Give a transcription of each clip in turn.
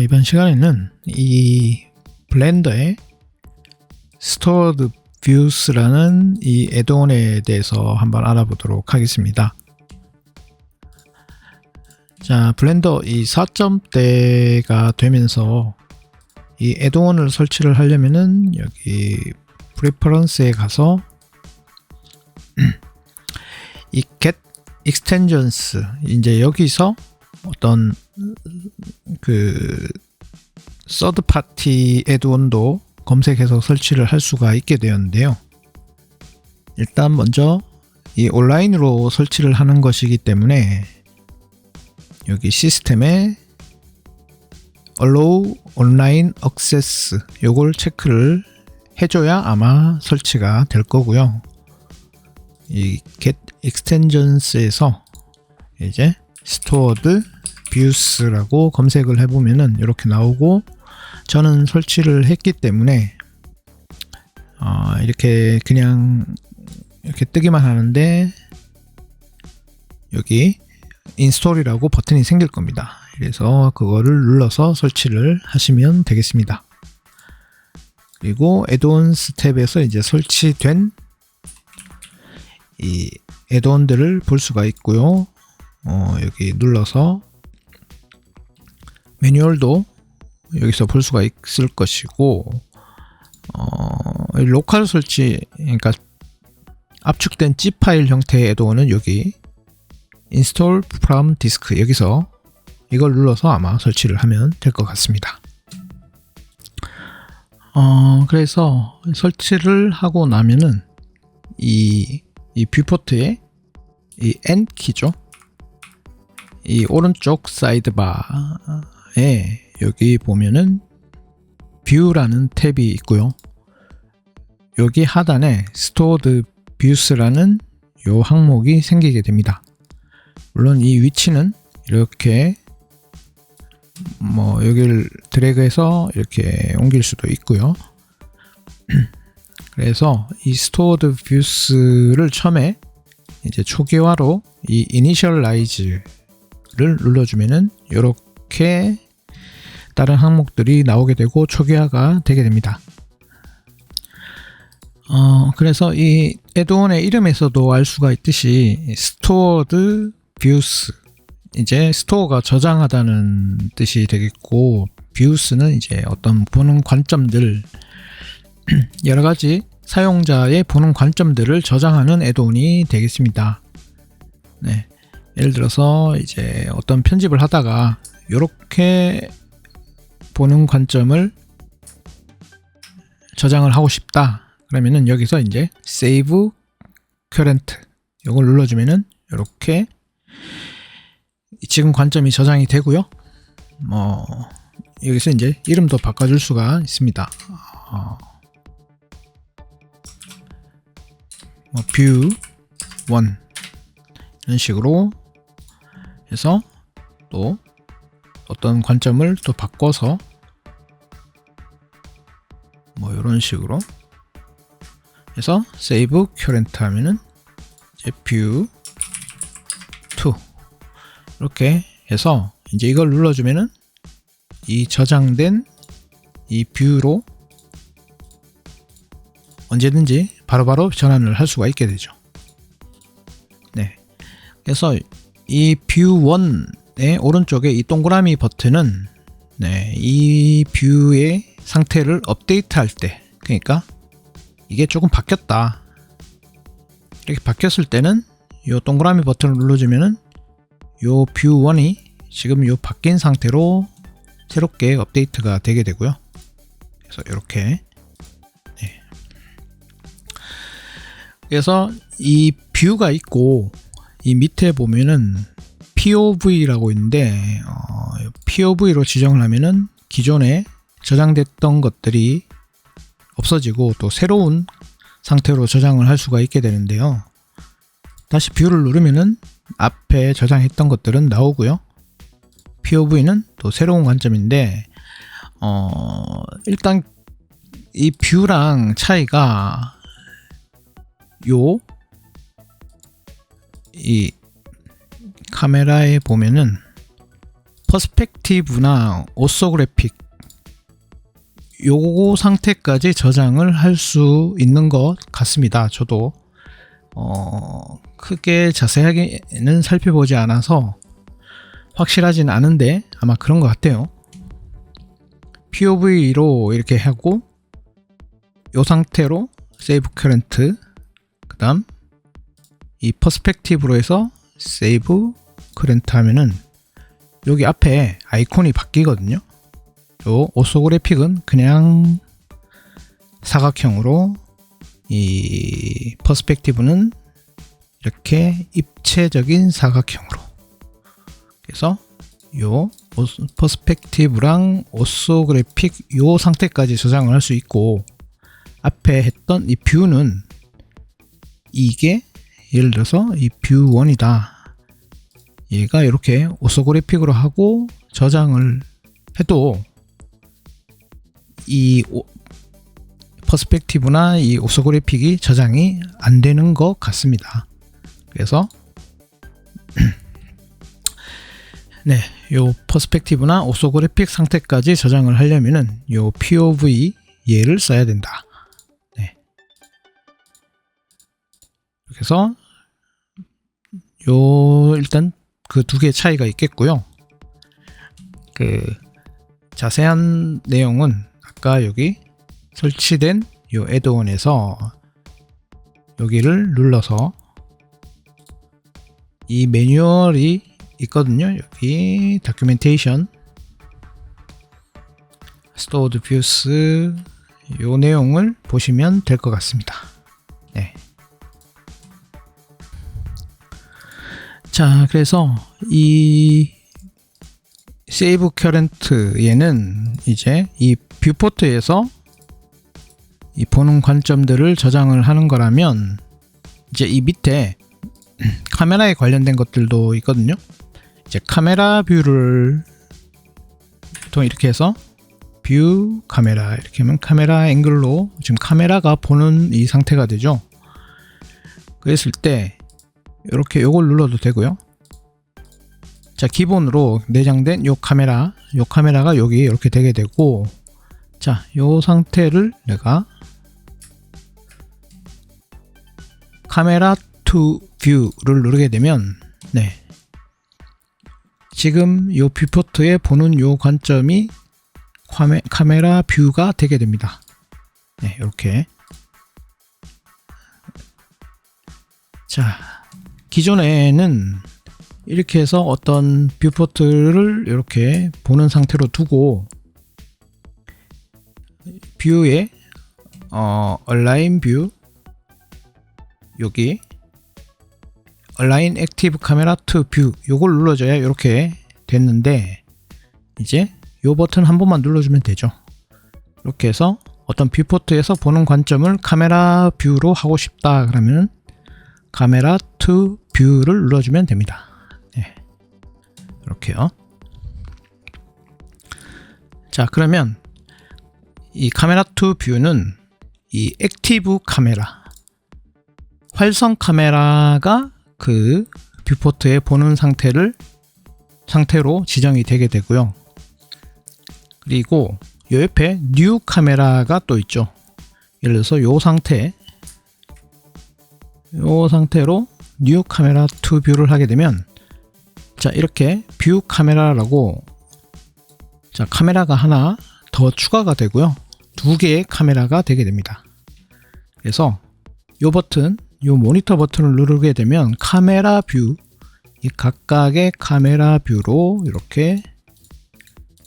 이번 시간에는 이 블렌더의 Stored Views라는 이 애드온에 대해서 한번 알아보도록 하겠습니다. 자, 블렌더 이 4점대가 되면서 이 애드온을 설치를 하려면은 여기 Preference에 가서 이 Get Extensions, 이제 여기서 어떤 그 서드 파티 애드온도 검색해서 설치를 할 수가 있게 되었는데요. 일단 먼저 이 온라인으로 설치를 하는 것이기 때문에 여기 시스템에 Allow Online Access 요걸 체크를 해줘야 아마 설치가 될 거고요. 이 Get Extensions에서 이제 Stored Views라고 검색을 해보면은 이렇게 나오고, 저는 설치를 했기 때문에 이렇게 그냥 이렇게 뜨기만 하는데 여기 인스톨이라고 버튼이 생길 겁니다. 그래서 그거를 눌러서 설치를 하시면 되겠습니다. 그리고 애드온스 탭에서 이제 설치된 이 애드온들을 볼 수가 있고요. 여기 눌러서 매뉴얼도 여기서 볼 수가 있을 것이고, 로컬 설치, 그러니까 압축된 zip 파일 형태의 애드온은 여기 Install from Disk, 여기서 이걸 눌러서 아마 설치를 하면 될 것 같습니다. 그래서 설치를 하고 나면은 이 뷰포트에 이 N 키죠. 이 오른쪽 사이드바에 여기 보면은 뷰라는 탭이 있고요. 여기 하단에 Stored Views라는 요 항목이 생기게 됩니다. 물론 이 위치는 이렇게 여기를 드래그해서 이렇게 옮길 수도 있고요. 그래서 이 Stored Views를 처음에 이제 초기화로 이 Initialize를 눌러주면은 이렇게 다른 항목들이 나오게 되고 초기화가 되게 됩니다. 그래서 이 애드온의 이름에서도 알 수가 있듯이 Stored Views, 이제 스토어가 저장하다는 뜻이 되겠고, Views는 이제 어떤 보는 관점들, 여러 가지 사용자의 보는 관점들을 저장하는 애드온이 되겠습니다. 네. 예를 들어서 이제 어떤 편집을 하다가 이렇게 보는 관점을 저장을 하고 싶다. 그러면은 여기서 이제 Save Current 이걸 눌러주면은 이렇게 지금 관점이 저장이 되고요. 여기서 이제 이름도 바꿔줄 수가 있습니다. View 1 이런 식으로 해서 또 어떤 관점을 또 바꿔서 이런 식으로 해서 Save Current 하면은 이제 View 2 이렇게 해서 이제 이걸 눌러주면은 이 저장된 이 뷰로 언제든지 바로바로 전환을 할 수가 있게 되죠. 네. 그래서 이 뷰 1의 오른쪽에 이 동그라미 버튼은 이 뷰의 상태를 업데이트 할 때, 그러니까 이게 조금 바뀌었다, 이렇게 바뀌었을 때는 이 동그라미 버튼을 눌러주면은 요 뷰 1이 지금 요 바뀐 상태로 새롭게 업데이트가 되게 되고요. 그래서 이렇게 그래서 이 뷰가 있고, 이 밑에 보면은 POV라고 있는데, POV로 지정을 하면은 기존에 저장됐던 것들이 없어지고 또 새로운 상태로 저장을 할 수가 있게 되는데요. 다시 뷰를 누르면은 앞에 저장했던 것들은 나오고요. POV는 또 새로운 관점인데, 일단 이 뷰랑 차이가 이 카메라에 보면은 퍼스펙티브나 오소그래픽 요거 상태까지 저장을 할 수 있는 것 같습니다. 저도 크게 자세하게는 살펴보지 않아서 확실하진 않은데 아마 그런 것 같아요. POV로 이렇게 하고 요 상태로 세이브 커런트, 그 다음 이 퍼스펙티브로 해서 세이브 커런트 하면은 여기 앞에 아이콘이 바뀌거든요. 요 오소그래픽은 그냥 사각형으로, 이 퍼스펙티브는 이렇게 입체적인 사각형으로. 그래서 요 퍼스펙티브랑 오소그래픽 요 상태까지 저장을 할 수 있고, 앞에 했던 이 뷰는 이게 예를 들어서 이 뷰 1이다. 얘가 이렇게 오소그래픽으로 하고 저장을 해도 이 퍼스펙티브나 이 오소그래픽이 저장이 안 되는 것 같습니다. 그래서 네, 요 퍼스펙티브나 오소그래픽 상태까지 저장을 하려면은 요 POV 얘를 써야 된다. 네. 그래서 요 일단 그 두 개의 차이가 있겠고요. 그 자세한 내용은 아까 여기 설치된 요 애드온에서 여기를 눌러서 이 매뉴얼이 있거든요. 여기 다큐멘테이션, 스토어드 뷰스 요 내용을 보시면 될 것 같습니다. 네. 자, 그래서 이 세이브 커런트 얘는 이제 이 뷰포트에서 이 보는 관점들을 저장을 하는 거라면, 이제 이 밑에 카메라에 관련된 것들도 있거든요. 이제 카메라 뷰를 보통 이렇게 해서 뷰 카메라 이렇게 하면 카메라 앵글로 지금 카메라가 보는 이 상태가 되죠. 그랬을 때 이렇게 요걸 눌러도 되고요. 자, 기본으로 내장된 요 카메라가 여기 이렇게 되게 되고, 자, 요 상태를 내가 카메라 투 뷰를 누르게 되면, 네, 지금 요 뷰포트에 보는 요 관점이 카메라 뷰가 되게 됩니다. 네, 이렇게. 자, 기존에는 이렇게 해서 어떤 뷰포트를 이렇게 보는 상태로 두고 뷰에 얼라인 뷰, 여기 얼라인 액티브 카메라 투 뷰 요걸 눌러줘야 이렇게 됐는데, 이제 요 버튼 한 번만 눌러주면 되죠. 이렇게 해서 어떤 뷰포트에서 보는 관점을 카메라 뷰로 하고 싶다 그러면 카메라 투 뷰를 눌러주면 됩니다. 네, 이렇게요. 자, 그러면 이 카메라 투 뷰는 이 액티브 카메라, 활성 카메라가 그 뷰포트에 보는 상태로 지정이 되게 되고요. 그리고 요 옆에 뉴 카메라가 또 있죠. 예를 들어서 요 상태로 뉴 카메라 투 뷰를 하게 되면, 자, 이렇게 뷰 카메라라고, 자, 카메라가 하나 더 추가가 되고요. 두 개의 카메라가 되게 됩니다. 그래서 요 버튼, 요 모니터 버튼을 누르게 되면 카메라 뷰, 이 각각의 카메라 뷰로 이렇게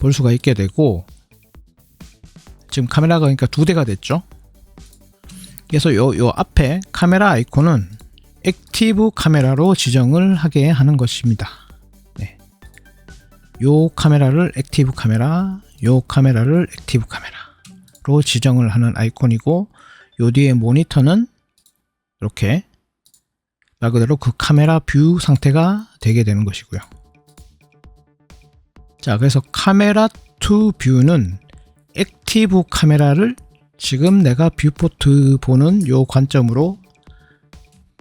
볼 수가 있게 되고, 지금 카메라가 그러니까 두 대가 됐죠. 그래서 요 앞에 카메라 아이콘은 액티브 카메라로 지정을 하게 하는 것입니다. 네. 요 카메라를 액티브 카메라, 요 카메라를 액티브 카메라로 지정을 하는 아이콘이고, 요 뒤에 모니터는 이렇게 말 그대로 그 카메라 뷰 상태가 되게 되는 것이고요. 자, 그래서 카메라 투 뷰는 액티브 카메라를 지금 내가 뷰포트 보는 요 관점으로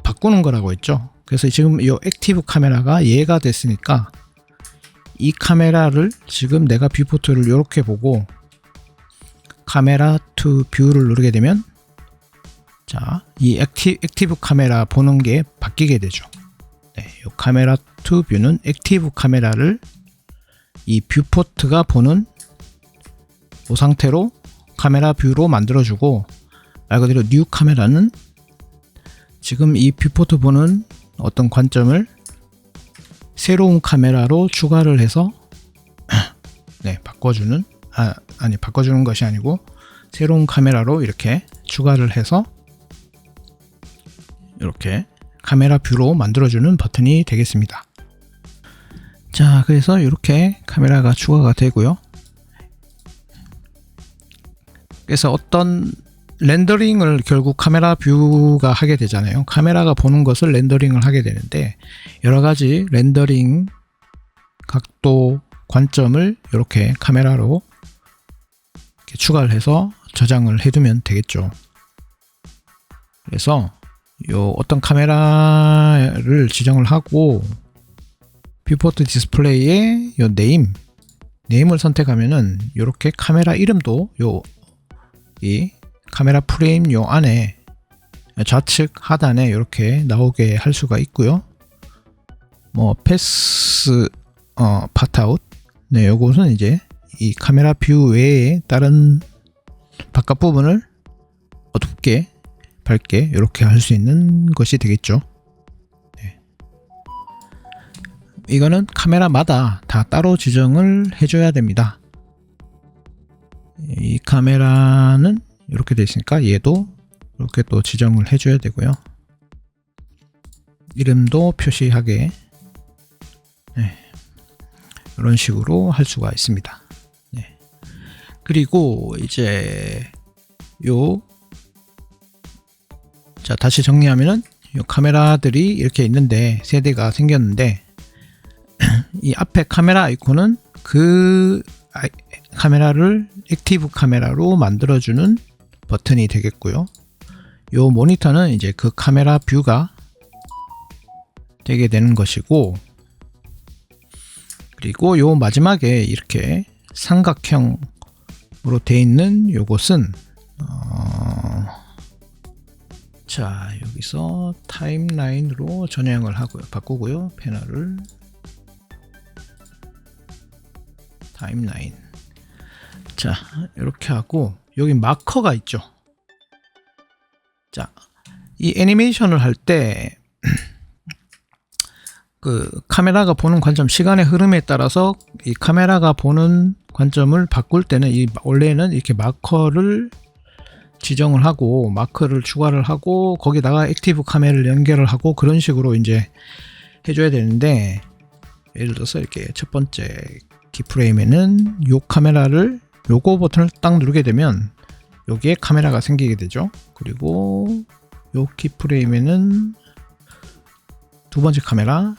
바꾸는 거라고 했죠. 그래서 지금 이 액티브 카메라가 얘가 됐으니까 이 카메라를 지금 내가 뷰포트를 이렇게 보고 카메라 투 뷰를 누르게 되면 자, 이 액티브 카메라 보는 게 바뀌게 되죠. 네, 이 카메라 투 뷰는 액티브 카메라를 이 뷰포트가 보는 이 상태로 카메라 뷰로 만들어주고, 말 그대로 뉴 카메라는 지금 이 뷰포트 보는 어떤 관점을 새로운 카메라로 추가를 해서 네, 바꿔주는 바꿔주는 것이 아니고 새로운 카메라로 이렇게 추가를 해서 이렇게 카메라 뷰로 만들어주는 버튼이 되겠습니다. 자, 그래서 이렇게 카메라가 추가가 되고요. 그래서 어떤 렌더링을 결국 카메라 뷰가 하게 되잖아요. 카메라가 보는 것을 렌더링을 하게 되는데, 여러 가지 렌더링 각도 관점을 이렇게 카메라로 이렇게 추가를 해서 저장을 해두면 되겠죠. 그래서 요 어떤 카메라를 지정을 하고 뷰포트 디스플레이에 요 네임을 선택하면은 이렇게 카메라 이름도 이 카메라 프레임 요 안에 좌측 하단에 이렇게 나오게 할 수가 있고요. 뭐 패스 파트아웃, 네, 요것은 이제 이 카메라 뷰 외에 다른 바깥 부분을 어둡게 밝게 이렇게 할 수 있는 것이 되겠죠. 네. 이거는 카메라마다 다 따로 지정을 해줘야 됩니다. 이 카메라는 이렇게 되어 있으니까 얘도 이렇게 또 지정을 해줘야 되고요. 이름도 표시하게, 네, 이런 식으로 할 수가 있습니다. 네. 그리고 이제 자, 다시 정리하면은 요 카메라들이 이렇게 있는데 세 대가 생겼는데 이 앞에 카메라 아이콘은 그 카메라를 액티브 카메라로 만들어주는 버튼이 되겠고요. 요 모니터는 이제 그 카메라 뷰가 되게 되는 것이고, 그리고 요 마지막에 이렇게 삼각형으로 되어 있는 요것은 자, 여기서 타임라인으로 전향을 하고요. 바꾸고요. 패널을 타임라인. 자, 이렇게 하고 여기 마커가 있죠. 자, 이 애니메이션을 할 때 그 카메라가 보는 관점, 시간의 흐름에 따라서 이 카메라가 보는 관점을 바꿀 때는 원래는 이렇게 마커를 지정을 하고 마커를 추가를 하고 거기다가 액티브 카메라를 연결을 하고 그런 식으로 이제 해줘야 되는데, 예를 들어서 이렇게 첫 번째 키프레임에는 요 카메라를 요거 버튼을 딱 누르게 되면 여기에 카메라가 생기게 되죠. 그리고 요 키프레임에는 두 번째 카메라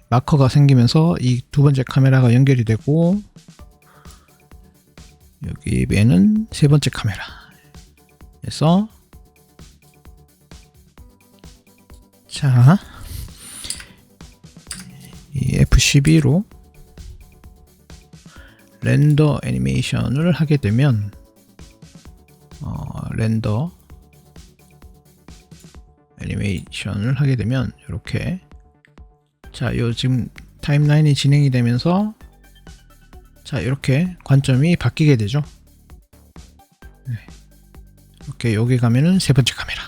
마커가 생기면서 이 두 번째 카메라가 연결이 되고, 여기에는 세 번째 카메라 그래서 자, 이 F12로 렌더 애니메이션을 하게 되면 렌더 애니메이션을 하게 되면 이렇게, 자, 요 지금 타임라인이 진행이 되면서 자, 이렇게 관점이 바뀌게 되죠. 네. 이렇게 여기 가면은 세 번째 카메라,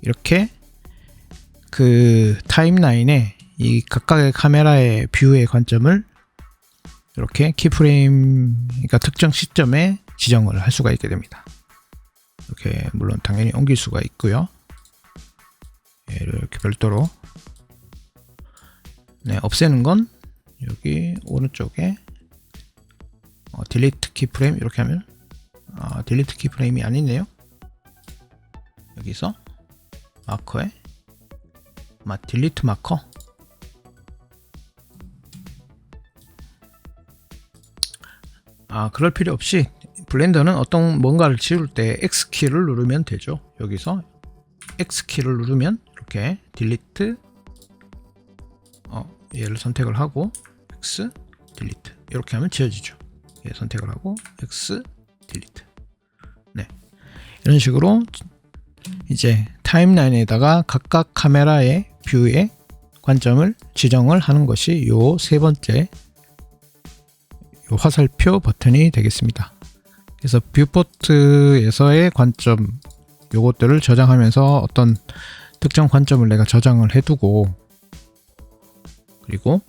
이렇게 그 타임라인에 이 각각의 카메라의 뷰의 관점을 이렇게 키프레임, 그러니까 특정 시점에 지정을 할 수가 있게 됩니다. 이렇게 물론 당연히 옮길 수가 있고요. 이렇게 별도로, 네, 없애는 건 여기 오른쪽에 딜리트 키프레임 이렇게 하면 딜리트 키프레임이 아니네요. 여기서 마커에 딜리트 마커, 그럴 필요 없이 블렌더는 어떤 뭔가를 지울 때 X키를 누르면 되죠. 여기서 X키를 누르면 이렇게 딜리트 얘를 선택을 하고 X 딜리트 이렇게 하면 지워지죠. 예, 선택을 하고 X 딜리트. 네, 이런 식으로 이제 타임라인에다가 각각 카메라의 뷰의 관점을 지정을 하는 것이 요 세 번째 요 화살표 버튼이 되겠습니다. 그래서 뷰포트에서의 관점 요것들을 저장하면서 어떤 특정 관점을 내가 저장을 해두고, 그리고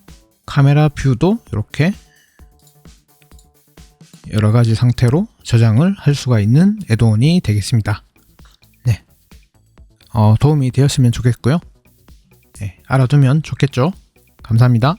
카메라 뷰도 이렇게 여러가지 상태로 저장을 할 수가 있는 애드온이 되겠습니다. 네, 도움이 되었으면 좋겠고요. 네, 알아두면 좋겠죠. 감사합니다.